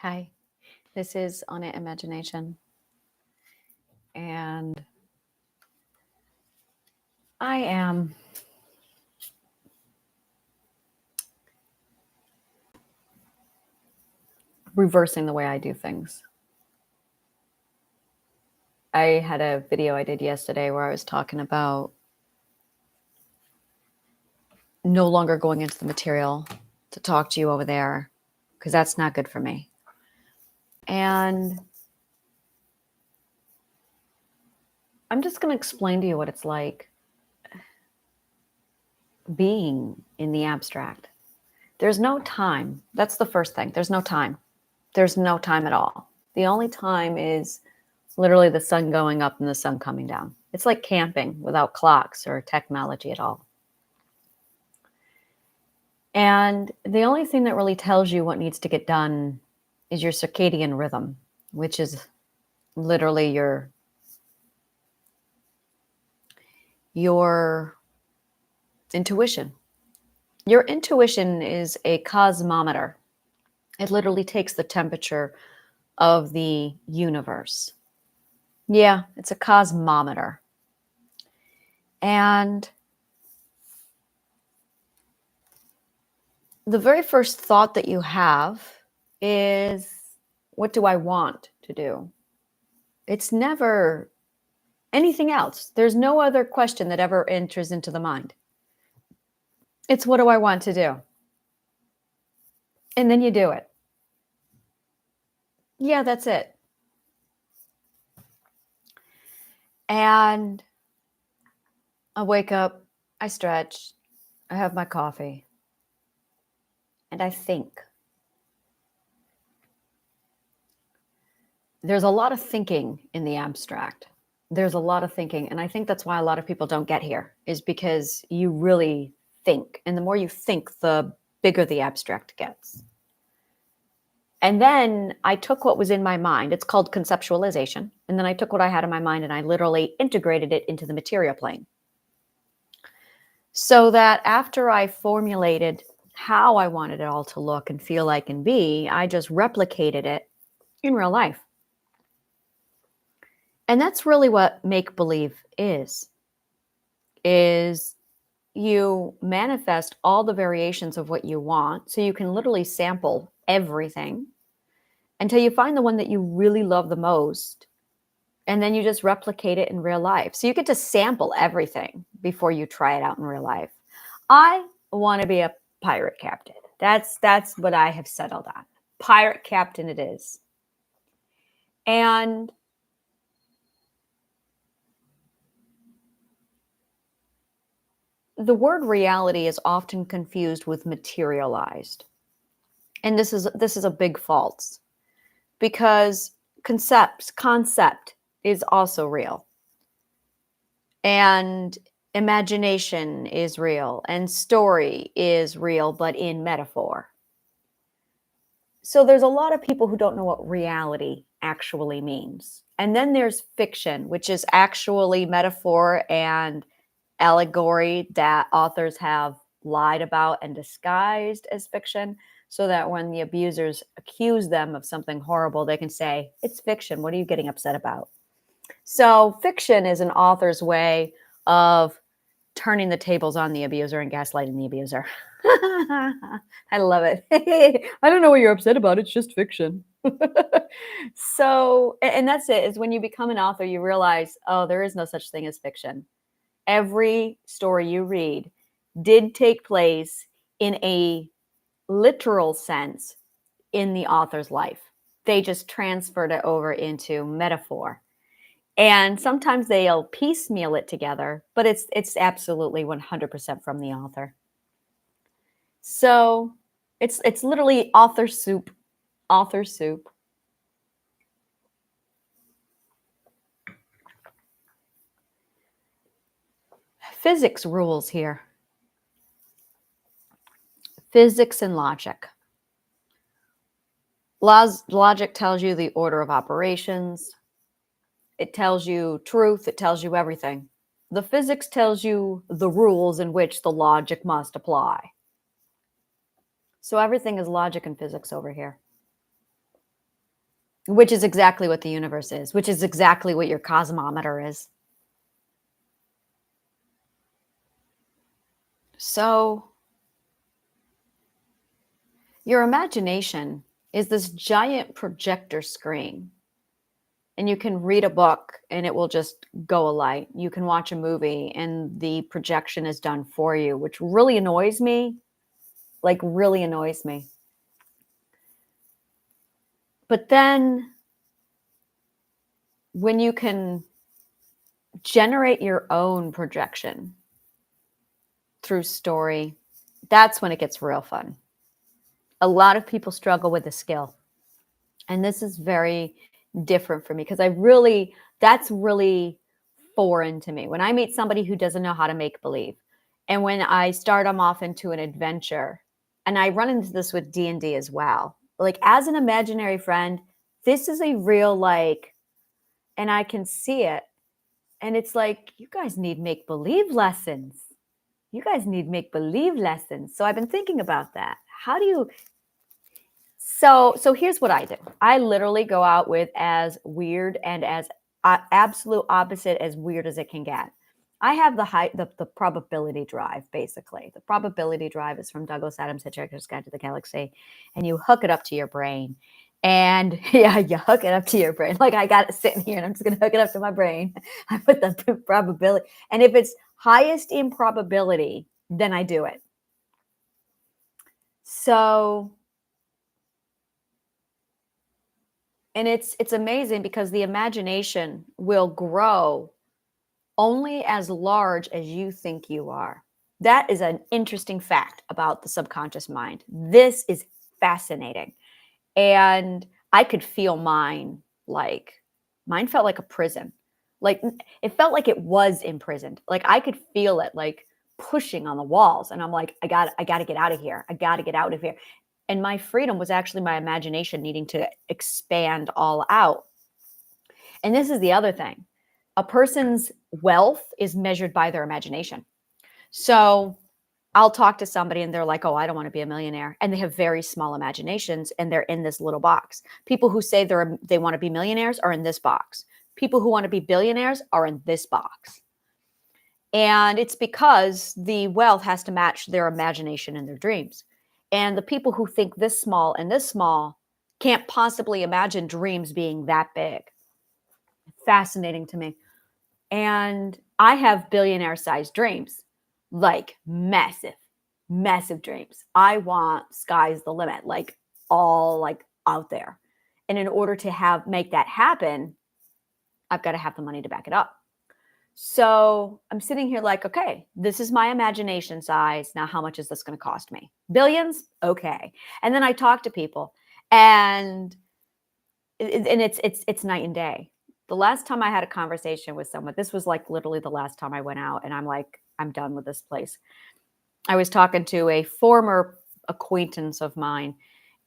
Hi, this is On It Imagination, and I am reversing the way I do things. I had a video I did yesterday where I was talking about no longer going into the material to talk to you over there because that's not good for me. And I'm just going to explain to you what it's like being in the abstract. There's no time. That's the first thing. There's no time. There's no time at all. The only time is literally the sun going up and the sun coming down. It's like camping without clocks or technology at all. And the only thing that really tells you what needs to get done is your circadian rhythm, which is literally your intuition. Your intuition is a cosmometer. It literally takes the temperature of the universe. Yeah, it's a cosmometer. And the very first thought that you have is, what do I want to do? It's never anything else. There's no other question that ever enters into the mind. It's, what do I want to do? And then you do it. Yeah, that's it. And I wake up, I stretch, I have my coffee, and I think. There's a lot of thinking in the abstract. There's a lot of thinking. And I think that's why a lot of people don't get here, is because you really think. And the more you think, the bigger the abstract gets. And then I took what was in my mind. It's called conceptualization. And then I took what I had in my mind and I literally integrated it into the material plane. So that after I formulated how I wanted it all to look and feel like and be, I just replicated it in real life. And that's really what make-believe is you manifest all the variations of what you want. So you can literally sample everything until you find the one that you really love the most. And then you just replicate it in real life. So you get to sample everything before you try it out in real life. I want to be a pirate captain. That's what I have settled on. Pirate captain it is. And the word reality is often confused with materialized. And this is a big fault, because concept is also real. And imagination is real, and story is real, but in metaphor. So there's a lot of people who don't know what reality actually means. And then there's fiction, which is actually metaphor and allegory that authors have lied about and disguised as fiction, so that when the abusers accuse them of something horrible, they can say, it's fiction. What are you getting upset about? So fiction is an author's way of turning the tables on the abuser and gaslighting the abuser. I love it. I don't know what you're upset about. It's just fiction. So, and that's it, is when you become an author, you realize, oh, there is no such thing as fiction. Every story you read did take place in a literal sense in the author's life. They just transferred it over into metaphor. And sometimes they'll piecemeal it together, but it's absolutely 100% from the author. So it's literally author soup. Author soup. Physics rules here. Physics and logic. Logic tells you the order of operations. It tells you truth. It tells you everything. The physics tells you the rules in which the logic must apply. So everything is logic and physics over here. which is exactly what the universe is, which is exactly what your cosmometer is. So, your imagination is this giant projector screen, and you can read a book and it will just go alight. You can watch a movie and the projection is done for you, which really annoys me, like, really annoys me. But then when you can generate your own projection through story, that's when it gets real fun. A lot of people struggle with the skill. And this is very different for me because that's really foreign to me. When I meet somebody who doesn't know how to make believe, and when I start them off into an adventure, and I run into this with D&D as well. Like, as an imaginary friend, this is a real, like, and I can see it. And it's like, you guys need make believe lessons. You guys need make believe lessons. So I've been thinking about that. How do you So here's what I do. I literally go out with as weird and as absolute opposite as weird as it can get. I have the probability drive, basically. The probability drive is from Douglas Adams' Hitchhiker's Guide to the Galaxy, and you hook it up to your brain. And yeah, you hook it up to your brain. Like, I got it sitting here and I'm just going to hook it up to my brain. I put the probability. And if it's highest in probability, then I do it. So, and it's amazing because the imagination will grow only as large as you think you are. That is an interesting fact about the subconscious mind. This is fascinating. And I could feel mine felt like a prison. Like, it felt like it was imprisoned. Like, I could feel it like pushing on the walls. And I'm like, I got to get out of here. I got to get out of here. And my freedom was actually my imagination needing to expand all out. And this is the other thing. A person's wealth is measured by their imagination. So I'll talk to somebody and they're like, oh, I don't want to be a millionaire. And they have very small imaginations and they're in this little box. People who say they want to be millionaires are in this box. People who want to be billionaires are in this box. And it's because the wealth has to match their imagination and their dreams. And the people who think this small and this small can't possibly imagine dreams being that big. Fascinating to me. And I have billionaire sized dreams, like massive, massive dreams. I want sky's the limit, like all like out there. And in order to make that happen, I've got to have the money to back it up. So I'm sitting here like, okay, this is my imagination size. Now, how much is this going to cost me? Billions? Okay. And then I talk to people and it's night and day. The last time I had a conversation with someone, this was like literally the last time I went out and I'm like, I'm done with this place. I was talking to a former acquaintance of mine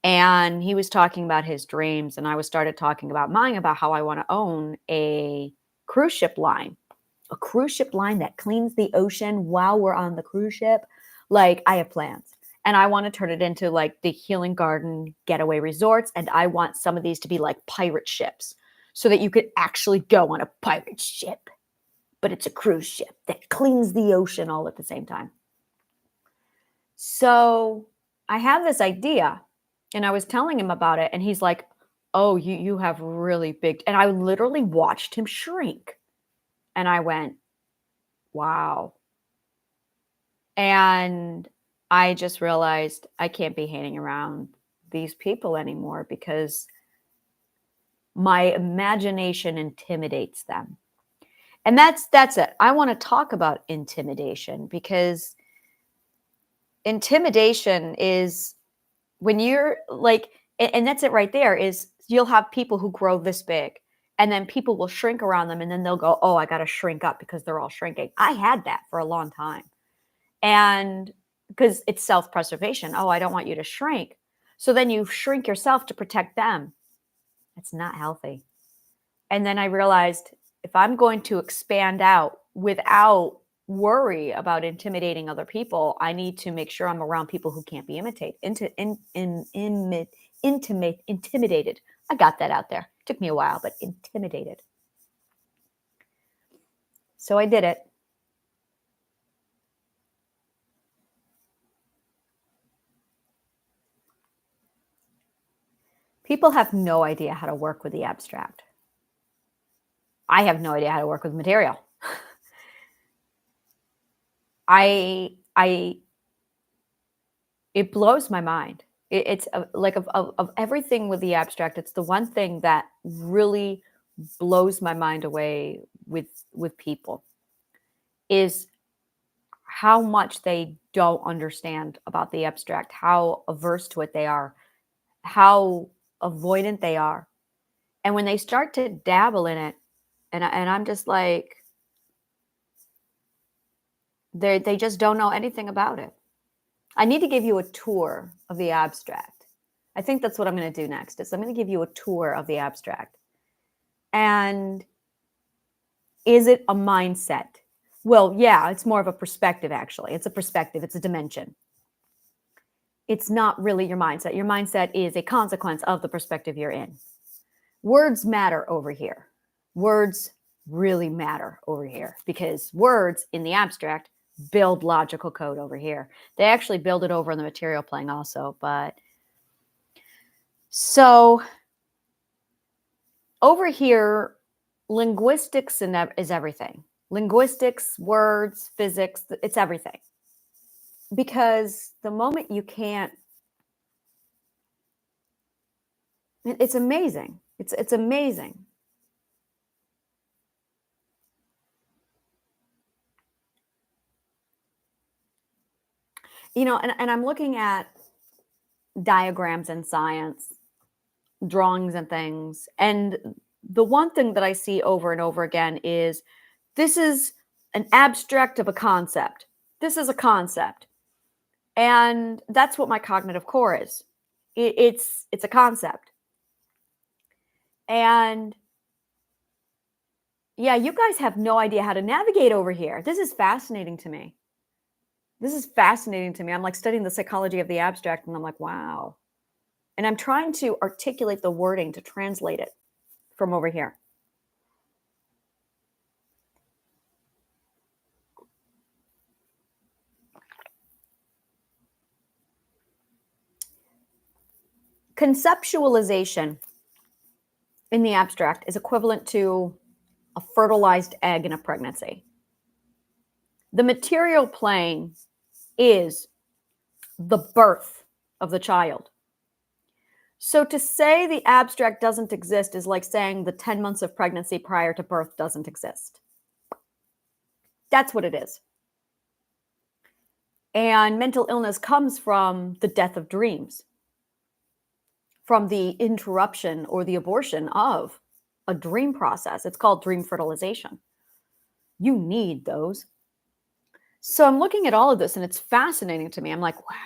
and he was talking about his dreams and I started talking about mine, about how I want to own a cruise ship line that cleans the ocean while we're on the cruise ship. Like, I have plans. And I want to turn it into like the Healing Garden getaway resorts. And I want some of these to be like pirate ships so that you could actually go on a pirate ship, but it's a cruise ship that cleans the ocean all at the same time. So I have this idea and I was telling him about it and he's like, oh, you have really big, and I literally watched him shrink. And I went, wow. And I just realized I can't be hanging around these people anymore because my imagination intimidates them. And that's it. I want to talk about intimidation because intimidation is when you're like, and that's it right there, is you'll have people who grow this big and then people will shrink around them and then they'll go, oh, I got to shrink up because they're all shrinking. I had that for a long time. And because it's self-preservation. Oh, I don't want you to shrink. So then you shrink yourself to protect them. It's not healthy. And then I realized if I'm going to expand out without worry about intimidating other people, I need to make sure I'm around people who can't be intimidated. I got that out there. Took me a while, but intimidated. So I did it. People have no idea how to work with the abstract. I have no idea how to work with material. It blows my mind. It's like of everything with the abstract, it's the one thing that really blows my mind away with people is how much they don't understand about the abstract, how averse to it they are, how avoidant they are. And when they start to dabble in it, and I'm just like, they just don't know anything about it. I need to give you a tour of the abstract. I think that's what I'm going to do next. Is I'm going to give you a tour of the abstract. And is it a mindset? Well, yeah, it's more of a perspective, actually. It's a perspective. It's a dimension. It's not really your mindset. Your mindset is a consequence of the perspective you're in. Words matter over here. Words really matter over here because words in the abstract build logical code over here. They actually build it over in the material plane also, but so over here, linguistics is everything. Linguistics, words, physics, it's everything. Because the moment you can't, it's amazing. It's amazing. And I'm looking at diagrams in science, drawings and things. And the one thing that I see over and over again is this is an abstract of a concept. This is a concept. And that's what my cognitive core is. It's a concept. And yeah, you guys have no idea how to navigate over here. This is fascinating to me. I'm like studying the psychology of the abstract and I'm like, wow. And I'm trying to articulate the wording to translate it from over here. Conceptualization in the abstract is equivalent to a fertilized egg in a pregnancy. The material plane is the birth of the child. So to say the abstract doesn't exist is like saying the 10 months of pregnancy prior to birth doesn't exist. That's what it is. And mental illness comes from the death of dreams, from the interruption or the abortion of a dream process. It's called dream fertilization. You need those. So I'm looking at all of this and it's fascinating to me. I'm like, wow.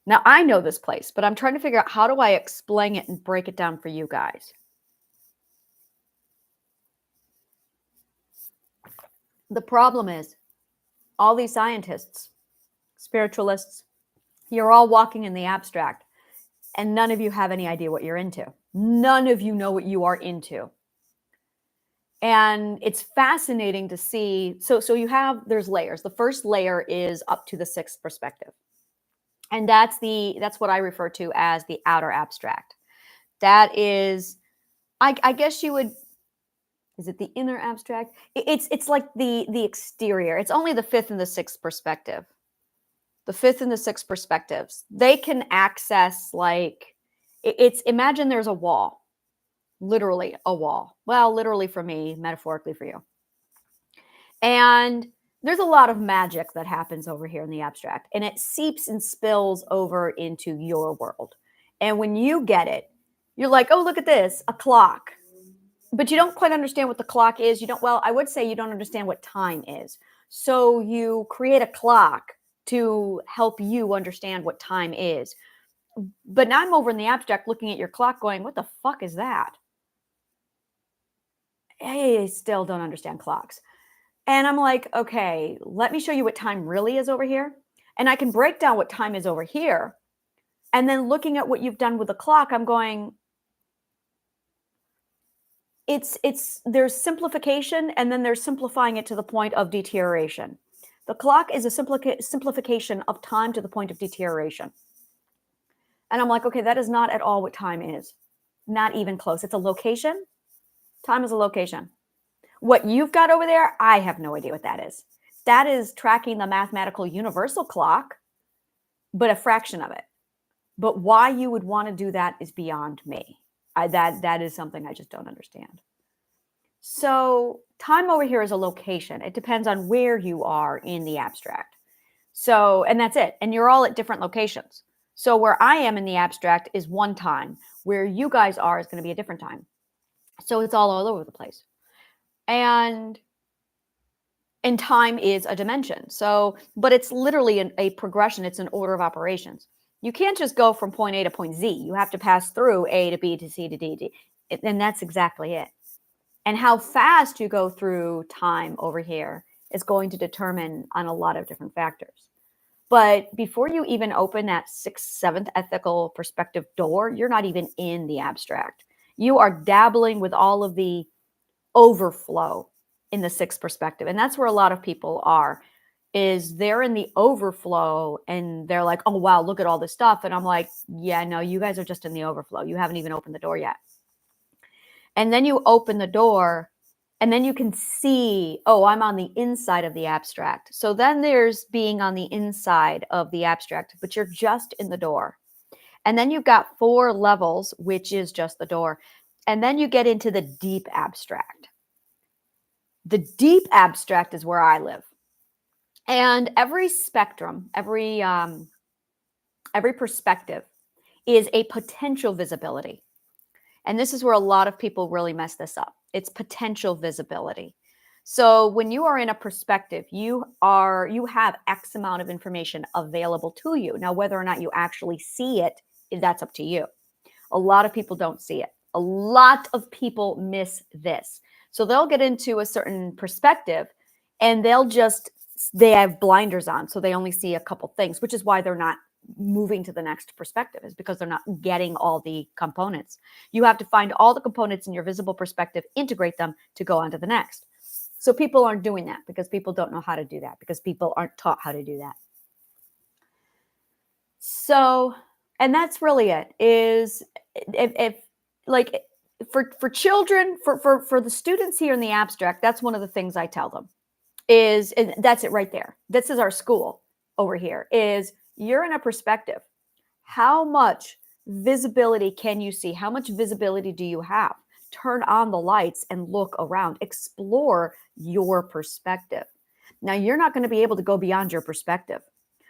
Now I know this place, but I'm trying to figure out how do I explain it and break it down for you guys. The problem is all these scientists, spiritualists, you're all walking in the abstract and none of you have any idea what you're into. None of you know what you are into. And it's fascinating to see. So there's layers. The first layer is up to the sixth perspective. And that's what I refer to as the outer abstract. That is, I guess you would, is it the inner abstract? It's like the exterior. It's only the fifth and the sixth perspective. The fifth and the sixth perspectives. They can access imagine there's a wall. Literally a wall. Well, literally for me, metaphorically for you. And there's a lot of magic that happens over here in the abstract, and it seeps and spills over into your world. And when you get it, you're like, oh, look at this, a clock. But you don't quite understand what the clock is. I would say you don't understand what time is. So you create a clock to help you understand what time is. But now I'm over in the abstract looking at your clock going, what the fuck is that? I still don't understand clocks. And I'm like, okay, let me show you what time really is over here. And I can break down what time is over here. And then looking at what you've done with the clock, I'm going, there's simplification, and then there's simplifying it to the point of deterioration. The clock is a simplification of time to the point of deterioration. And I'm like, okay, that is not at all what time is. Not even close. It's a location. Time is a location. What you've got over there, I have no idea what that is. That is tracking the mathematical universal clock, but a fraction of it. But why you would want to do that is beyond me. That is something I just don't understand. So time over here is a location. It depends on where you are in the abstract. So, and that's it. And you're all at different locations. So where I am in the abstract is one time. Where you guys are is going to be a different time. So it's all over the place. And time is a dimension. So, but it's literally a progression. It's an order of operations. You can't just go from point A to point Z. You have to pass through A to B to C to D. And that's exactly it. And how fast you go through time over here is going to determine on a lot of different factors. But before you even open that 6th, 7th ethical perspective door, you're not even in the abstract. You are dabbling with all of the overflow in the 6th perspective. And that's where a lot of people are, is they're in the overflow and they're like, oh, wow, look at all this stuff. And I'm like, yeah, no, you guys are just in the overflow. You haven't even opened the door yet. And then you open the door and then you can see, oh, I'm on the inside of the abstract. So then there's being on the inside of the abstract, but you're just in the door. And then you've got 4 levels, which is just the door. And then you get into the deep abstract. The deep abstract is where I live. And every spectrum, every perspective is a potential visibility. And this is where a lot of people really mess this up. It's potential visibility. So when you are in a perspective, you have X amount of information available to you. Now, whether or not you actually see it, that's up to you. A lot of people don't see it. A lot of people miss this. So they'll get into a certain perspective and they have blinders on. So they only see a couple things, which is why they're not moving to the next perspective, is because they're not getting all the components. You have to find all the components in your visible perspective, integrate them to go on to the next. So people aren't doing that because people don't know how to do that, because people aren't taught how to do that. So, and that's really it, is if like for children, for the students here in the abstract, that's one of the things I tell them is, and that's it right there. This is our school over here, is you're in a perspective. How much visibility can you see? How much visibility do you have? Turn on the lights and look around. Explore your perspective. Now, you're not going to be able to go beyond your perspective.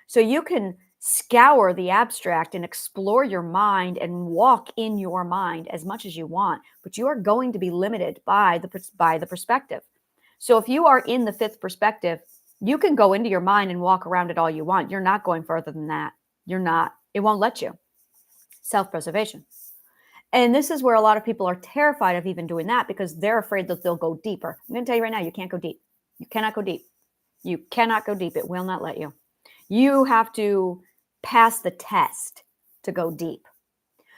So you can scour the abstract and explore your mind and walk in your mind as much as you want, but you are going to be limited by the perspective. So if you are in the 5th perspective, you can go into your mind and walk around it all you want. You're not going further than that. You're not. It won't let you. Self-preservation. And this is where a lot of people are terrified of even doing that, because they're afraid that they'll go deeper. I'm going to tell you right now, you can't go deep. You cannot go deep. You cannot go deep. It will not let you. You have to pass the test to go deep.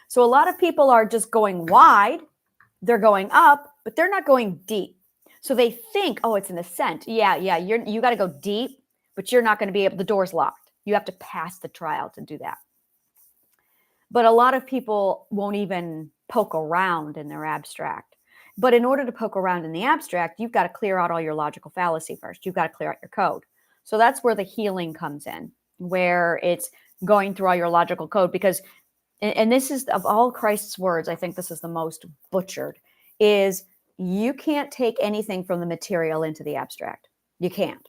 So a lot of people are just going wide. They're going up, but they're not going deep. So they think, oh, it's an ascent. Yeah, you got to go deep, but you're not going to be able, the door's locked. You have to pass the trial to do that. But a lot of people won't even poke around in their abstract. But in order to poke around in the abstract, you've got to clear out all your logical fallacy first. You've got to clear out your code. So that's where the healing comes in, where it's going through all your logical code. Because, and this is, of all Christ's words, I think this is the most butchered, is you can't take anything from the material into the abstract. You can't.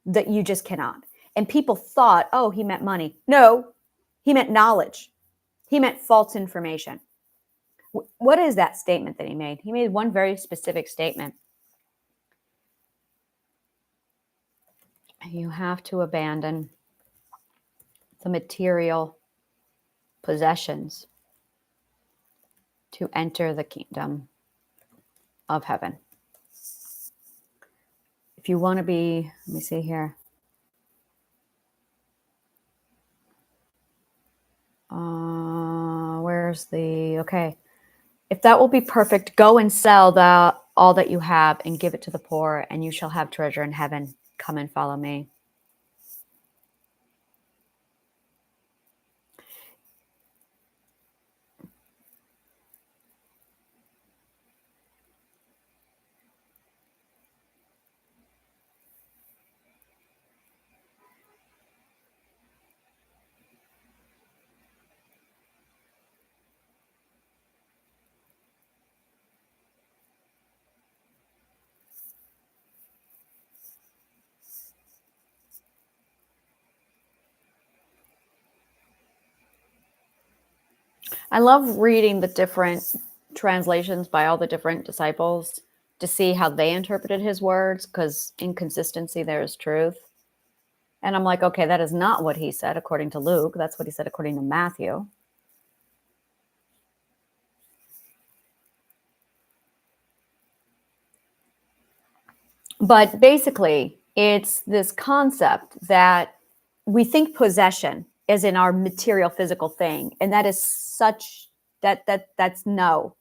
That you just cannot. And people thought, oh, he meant money. No, he meant knowledge. He meant false information. What is that statement that he made? He made one very specific statement. You have to abandon the material possessions to enter the kingdom of heaven. If you want to be, let me see here. Where's the, okay. If that will be perfect, go and sell all that you have and give it to the poor, and you shall have treasure in heaven. Come and follow me. I love reading the different translations by all the different disciples to see how they interpreted his words, because inconsistency there is truth. And I'm like, okay, that is not what he said according to Luke. That's what he said according to Matthew. But basically, it's this concept that we think possession is in our material physical thing, and that is such that's no.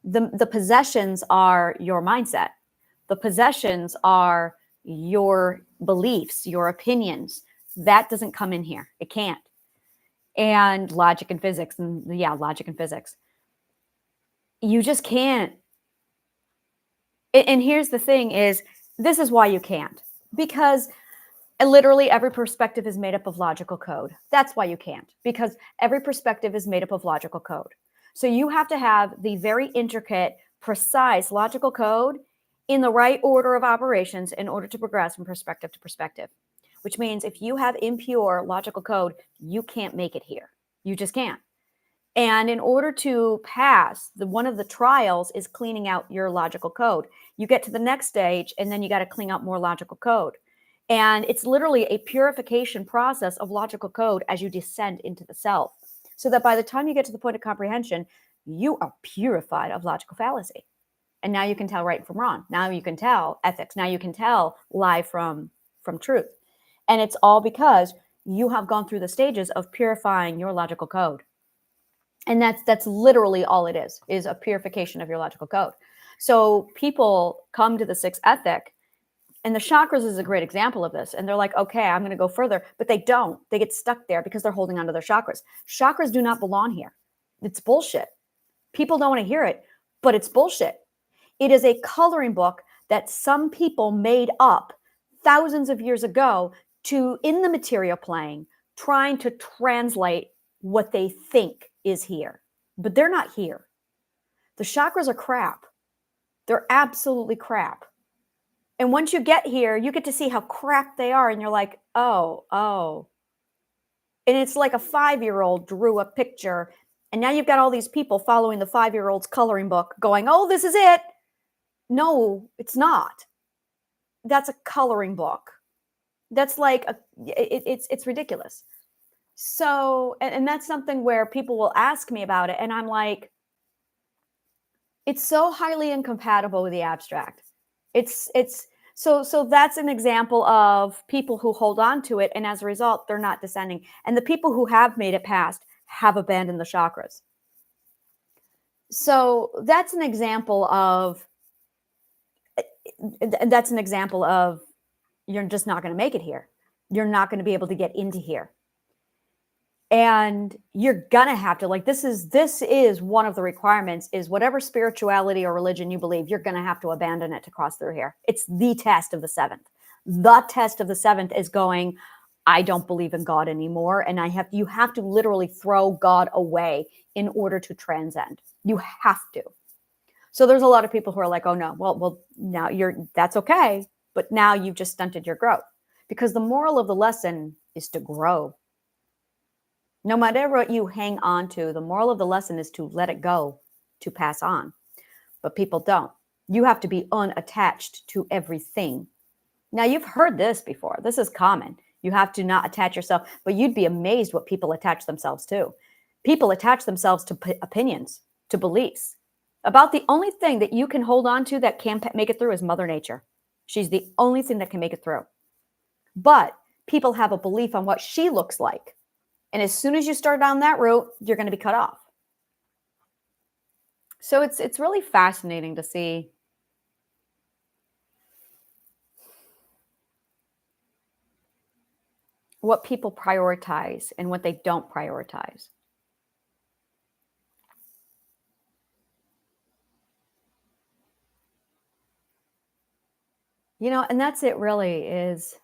The possessions are your mindset. The possessions are your beliefs, your opinions. That doesn't come in here. It can't. And logic and physics, and yeah, logic and physics. You just can't. And here's the thing is, this is why you can't. Because literally every perspective is made up of logical code. That's why you can't, because every perspective is made up of logical code. So you have to have the very intricate, precise logical code in the right order of operations in order to progress from perspective to perspective, which means if you have impure logical code, you can't make it here. You just can't. And in order to pass, one of the trials is cleaning out your logical code. You get to the next stage, and then you got to clean out more logical code. And it's literally a purification process of logical code as you descend into the self, so that by the time you get to the point of comprehension, you are purified of logical fallacy. And now you can tell right from wrong. Now you can tell ethics. Now you can tell lie from truth. And it's all because you have gone through the stages of purifying your logical code. And that's literally all it is a purification of your logical code. So people come to the sixth ethic, and the chakras is a great example of this. And they're like, okay, I'm going to go further, but they don't. They get stuck there because they're holding onto their chakras. Chakras do not belong here. It's bullshit. People don't want to hear it, but it's bullshit. It is a coloring book that some people made up thousands of years ago to, in the material plane, trying to translate what they think is here, but they're not here. The chakras are crap. They're absolutely crap. And once you get here, you get to see how crap they are, and you're like, oh. And it's like a 5-year-old drew a picture, and now you've got all these people following the 5-year-old's coloring book going, oh, this is it. No, it's not. That's a coloring book. That's like, it's ridiculous. So, and that's something where people will ask me about it, and I'm like, it's so highly incompatible with the abstract. So that's an example of people who hold on to it, and as a result, they're not descending. And the people who have made it past have abandoned the chakras. So that's an example of you're just not going to make it here. You're not going to be able to get into here. And you're gonna have to, like, this is one of the requirements, is whatever spirituality or religion you believe, you're gonna have to abandon it to cross through here. It's the test of the seventh. The test of the seventh is going, I don't believe in God anymore, and you have to literally throw God away in order to transcend. You have to. So there's a lot of people who are like, oh no, well now that's okay, but now you've just stunted your growth, because the moral of the lesson is to grow. No matter what you hang on to, the moral of the lesson is to let it go, to pass on. But people don't. You have to be unattached to everything. Now, you've heard this before. This is common. You have to not attach yourself, but you'd be amazed what people attach themselves to. People attach themselves to opinions, to beliefs. About the only thing that you can hold on to that can make it through is Mother Nature. She's the only thing that can make it through. But people have a belief on what she looks like. And as soon as you start down that route, you're going to be cut off. So it's really fascinating to see what people prioritize and what they don't prioritize. And that's it really is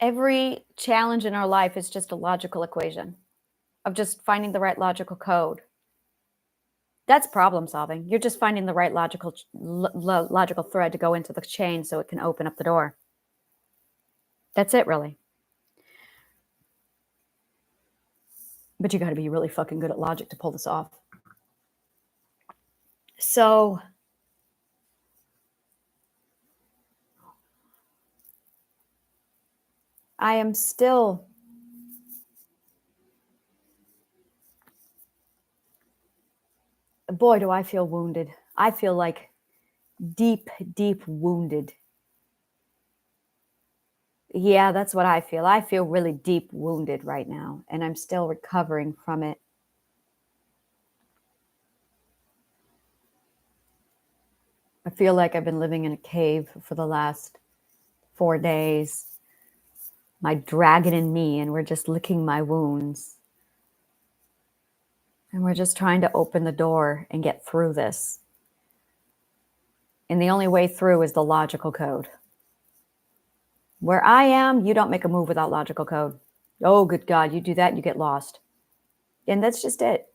every challenge in our life is just a logical equation of just finding the right logical code. That's problem solving. You're just finding the right logical thread to go into the chain so it can open up the door. That's it really. But you got to be really fucking good at logic to pull this off. So I am still boy, do I feel wounded. I feel like deep, deep wounded. Yeah, that's what I feel. I feel really deep wounded right now, and I'm still recovering from it. I feel like I've been living in a cave for the last 4 days. My dragon and me, and we're just licking my wounds. And we're just trying to open the door and get through this. And the only way through is the logical code. Where I am, you don't make a move without logical code. Oh, good God, you do that, you get lost. And that's just it.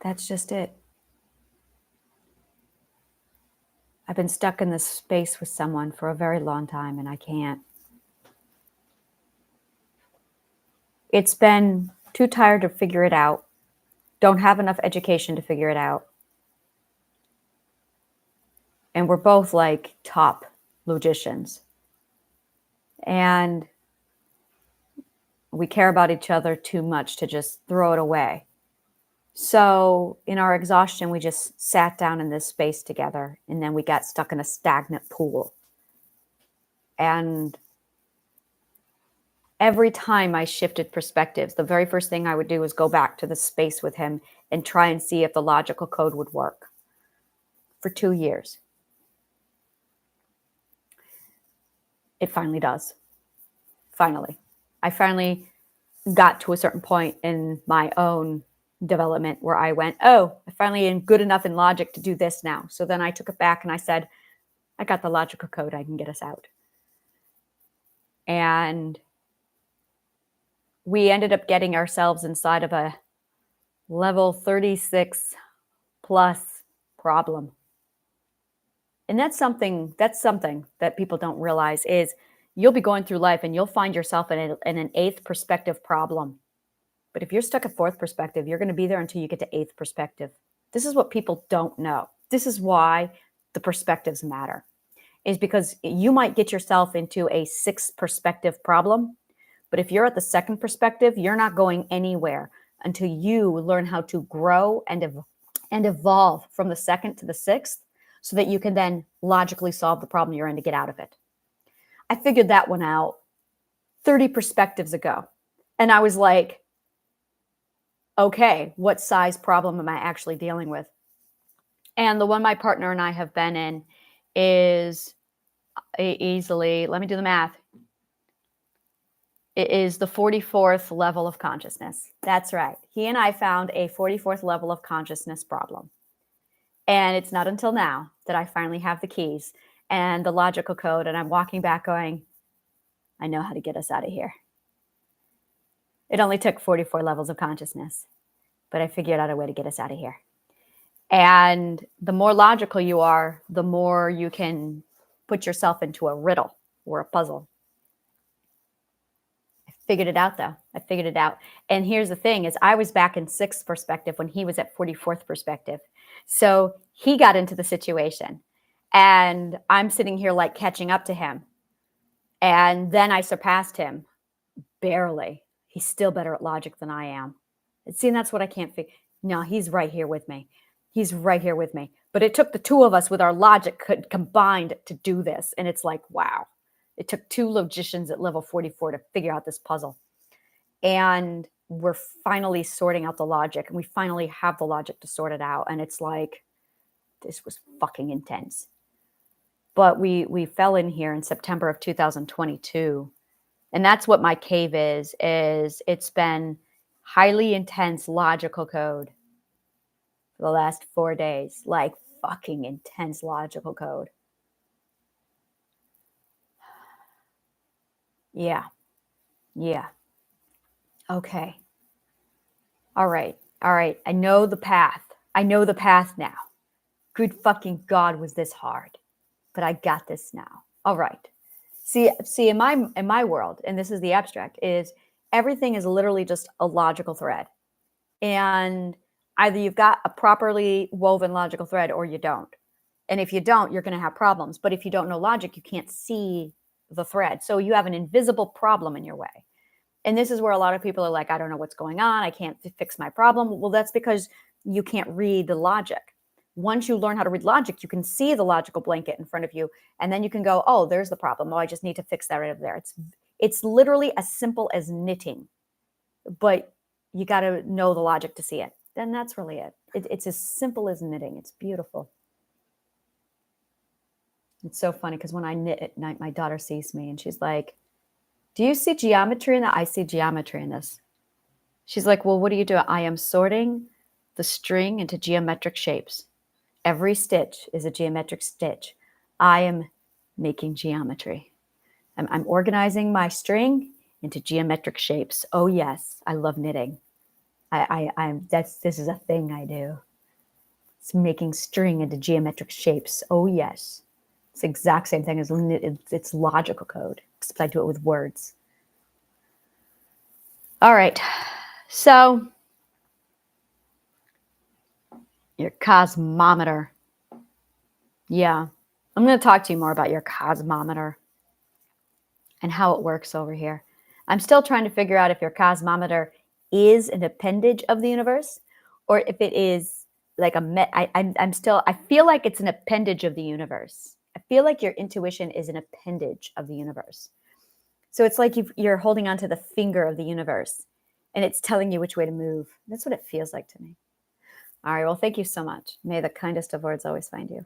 That's just it. I've been stuck in this space with someone for a very long time, and I can't. It's been too tired to figure it out. Don't have enough education to figure it out. And we're both like top logicians. And we care about each other too much to just throw it away. So in our exhaustion, we just sat down in this space together, and then we got stuck in a stagnant pool. And every time I shifted perspectives, the very first thing I would do was go back to the space with him and try and see if the logical code would work for 2 years. It finally does. Finally. I finally got to a certain point in my own development where I went, oh, I finally am good enough in logic to do this now. So then I took it back and I said, I got the logical code. I can get us out. And we ended up getting ourselves inside of a level 36 plus problem. And that's something that people don't realize is you'll be going through life and you'll find yourself in an 8th perspective problem. But if you're stuck at 4th perspective, you're going to be there until you get to 8th perspective. This is what people don't know. This is why the perspectives matter, is because you might get yourself into a 6th perspective problem. But if you're at the 2nd perspective, you're not going anywhere until you learn how to grow and evolve from the 2nd to the 6th so that you can then logically solve the problem you're in to get out of it. I figured that one out 30 perspectives ago. And I was like, okay, what size problem am I actually dealing with? And the one my partner and I have been in is easily, let me do the math. It is the 44th level of consciousness. That's right. He and I found a 44th level of consciousness problem. And it's not until now that I finally have the keys and the logical code. And I'm walking back going, I know how to get us out of here. It only took 44 levels of consciousness, but I figured out a way to get us out of here. And the more logical you are, the more you can put yourself into a riddle or a puzzle. I figured it out, though. I figured it out. And here's the thing is I was back in 6th perspective when he was at 44th perspective. So he got into the situation and I'm sitting here like catching up to him. And then I surpassed him barely. He's still better at logic than I am. See, and that's what I can't figure. No, he's right here with me. He's right here with me. But it took the two of us with our logic combined to do this. And it's like, wow. It took 2 logicians at level 44 to figure out this puzzle. And we're finally sorting out the logic, and we finally have the logic to sort it out. And it's like, this was fucking intense. But we fell in here in September of 2022. And that's what my cave is it's been highly intense logical code for the last 4 days, like fucking intense logical code. Yeah. Yeah. Okay. All right. All right. I know the path. I know the path now. Good fucking God, was this hard? But I got this now. All right. See, in my world, and this is the abstract, is everything is literally just a logical thread. And either you've got a properly woven logical thread or you don't. And if you don't, you're going to have problems. But if you don't know logic, you can't see the thread. So you have an invisible problem in your way. And this is where a lot of people are like, I don't know what's going on. I can't fix my problem. Well, that's because you can't read the logic. Once you learn how to read logic, you can see the logical blanket in front of you. And then you can go, oh, there's the problem. Oh, I just need to fix that right over there. It's literally as simple as knitting. But you got to know the logic to see it. Then that's really it. It's as simple as knitting. It's beautiful. It's so funny because when I knit at night, my daughter sees me and she's like, do you see geometry in that? I see geometry in this. She's like, well, what do you do? I am sorting the string into geometric shapes. Every stitch is a geometric stitch. I am making geometry. I'm organizing my string into geometric shapes. Oh yes, I love knitting. This is a thing I do. It's making string into geometric shapes. Oh yes, it's the exact same thing as it's logical code, except I do it with words. All right, so your cosmometer. Yeah, I'm going to talk to you more about your cosmometer and how it works over here. I'm still trying to figure out if your cosmometer is an appendage of the universe or if it is like I feel like it's an appendage of the universe. I feel like your intuition is an appendage of the universe. So it's like you're holding onto the finger of the universe and it's telling you which way to move. That's what it feels like to me. All right. Well, thank you so much. May the kindest of words always find you.